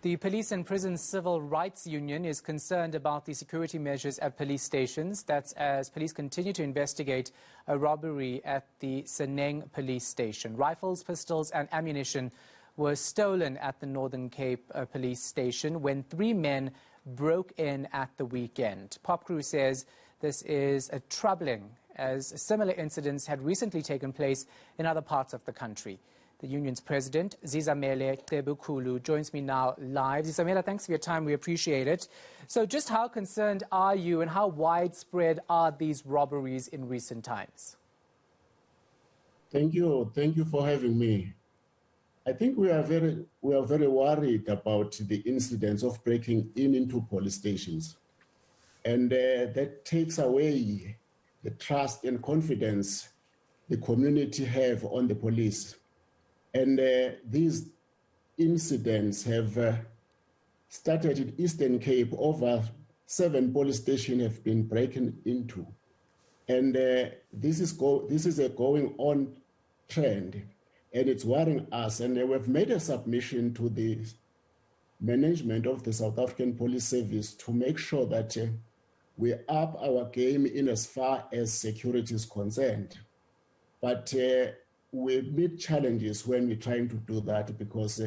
The Police and Prison Civil Rights Union is concerned about the security measures at police stations. That's as police continue to investigate a robbery at the Seneng police station. Rifles, pistols and ammunition were stolen at the Northern Cape police station when 3 men broke in at the weekend. Popcru says this is troubling, as similar incidents had recently taken place in other parts of the country. The union's president, Zizamele Cebekhulu, joins me now live. Zizamele, thanks for your time. We appreciate it. So just how concerned are you and how widespread are these robberies in recent times? Thank you. Thank you for having me. I think we are very worried about the incidents of breaking into police stations. And that takes away the trust and confidence the community have on the police. And these incidents have started in Eastern Cape. Over 7 police stations have been broken into. And this is a going on trend, and it's worrying us. And we've made a submission to the management of the South African Police Service to make sure that we up our game in as far as security is concerned. But we meet challenges when we're trying to do that, because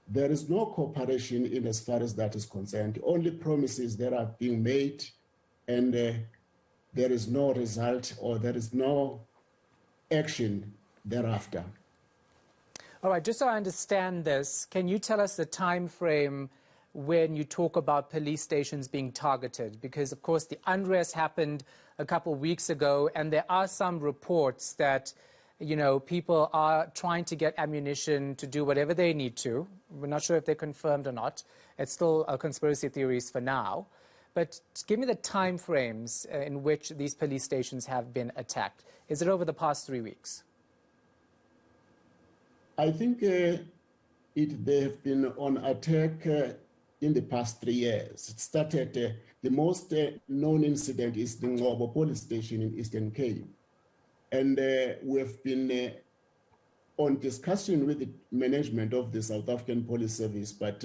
there is no cooperation in as far as that is concerned. Only promises that are being made, and there is no result, or there is no action thereafter. All right, just so I understand this, can you tell us the time frame when you talk about police stations being targeted? Because, of course, the unrest happened a couple of weeks ago, and there are some reports that people are trying to get ammunition to do whatever they need to. We're not sure if they're confirmed or not. It's still conspiracy theories for now. But give me the time frames in which these police stations have been attacked. Is it over the past 3 weeks? I think they have been on attack in the past 3 years. It started, the most known incident is the Ngobo police station in Eastern Cape. And we've been on discussion with the management of the South African Police Service, but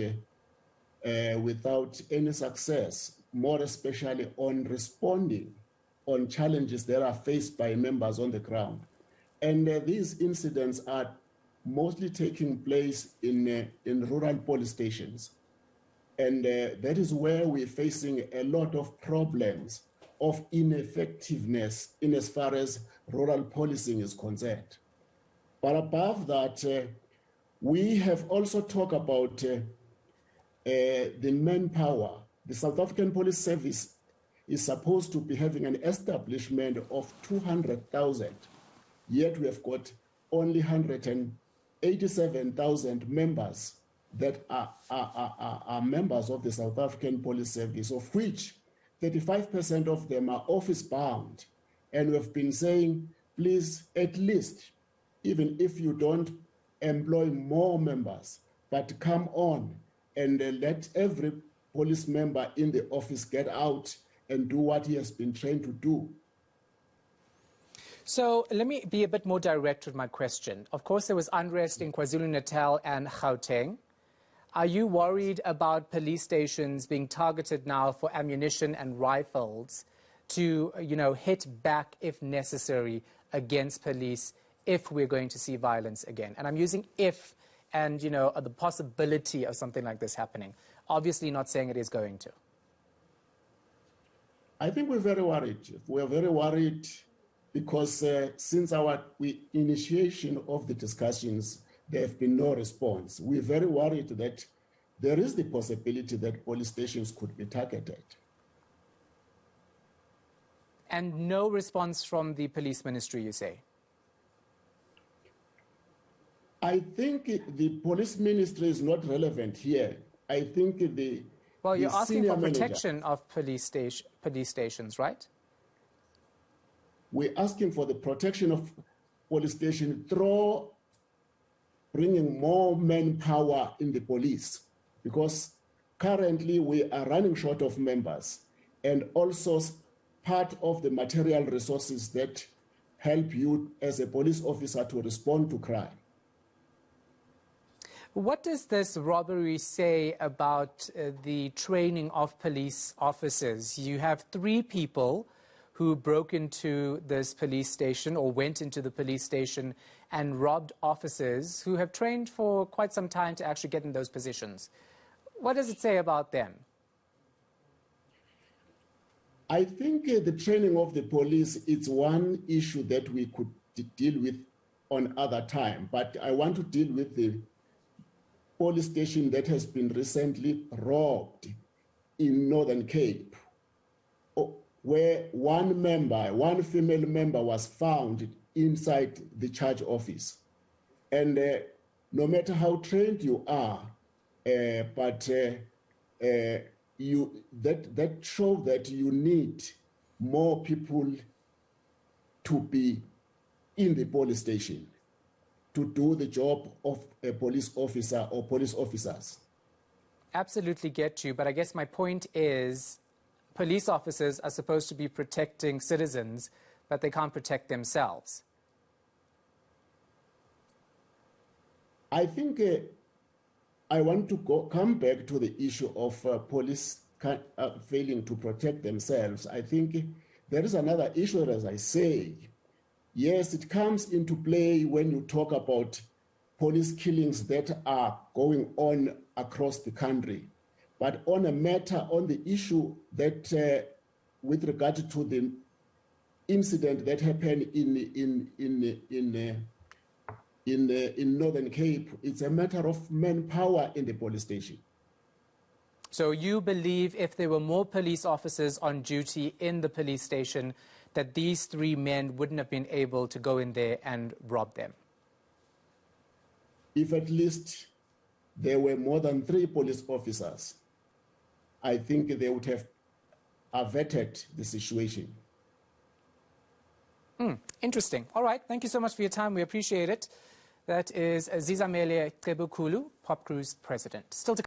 without any success, more especially on responding on challenges that are faced by members on the ground. And these incidents are mostly taking place in rural police stations. And that is where we're facing a lot of problems of ineffectiveness in as far as rural policing is concerned. But above that, we have also talked about the manpower. The South African Police Service is supposed to be having an establishment of 200,000, yet we have got only 187,000 members that are members of the South African Police Service, of which 35% of them are office-bound. And we've been saying, please, at least, even if you don't employ more members, but come on and let every police member in the office get out and do what he has been trained to do. So let me be a bit more direct with my question. Of course, there was unrest in KwaZulu-Natal and Gauteng. Are you worried about police stations being targeted now for ammunition and rifles to, hit back if necessary against police if we're going to see violence again? And I'm using if and, the possibility of something like this happening. Obviously not saying it is going to. I think we're very worried. We're very worried because since our initiation of the discussions, there have been no response. We're very worried that there is the possibility that police stations could be targeted. And no response from the police ministry, you say? I think the police ministry is not relevant here. I think Well, you're asking for protection of police stations, right? We're asking for the protection of police stations through bringing more manpower in the police, because currently we are running short of members, and also part of the material resources that help you as a police officer to respond to crime. What does this robbery say about the training of police officers? You have 3 people who broke into this police station or went into the police station and robbed officers who have trained for quite some time to actually get in those positions. What does it say about them? I think the training of the police is one issue that we could deal with on other time, but I want to deal with the police station that has been recently robbed in Northern Cape, where one female member was found inside the charge office. And no matter how trained you are, that shows that you need more people to be in the police station to do the job of a police officer or police officers. Absolutely get you, but I guess my point is police officers are supposed to be protecting citizens, but they can't protect themselves. I think I want to come back to the issue of police failing to protect themselves. I think there is another issue, as I say. Yes, it comes into play when you talk about police killings that are going on across the country. But on the issue that, with regard to the incident that happened in Northern Cape, it's a matter of manpower in the police station. So you believe if there were more police officers on duty in the police station, that these 3 men wouldn't have been able to go in there and rob them? If at least there were more than 3 police officers, I think they would have averted the situation. Interesting. All right. Thank you so much for your time. We appreciate it. That is Zizamele Cebekhulu, Popcru's president. Still to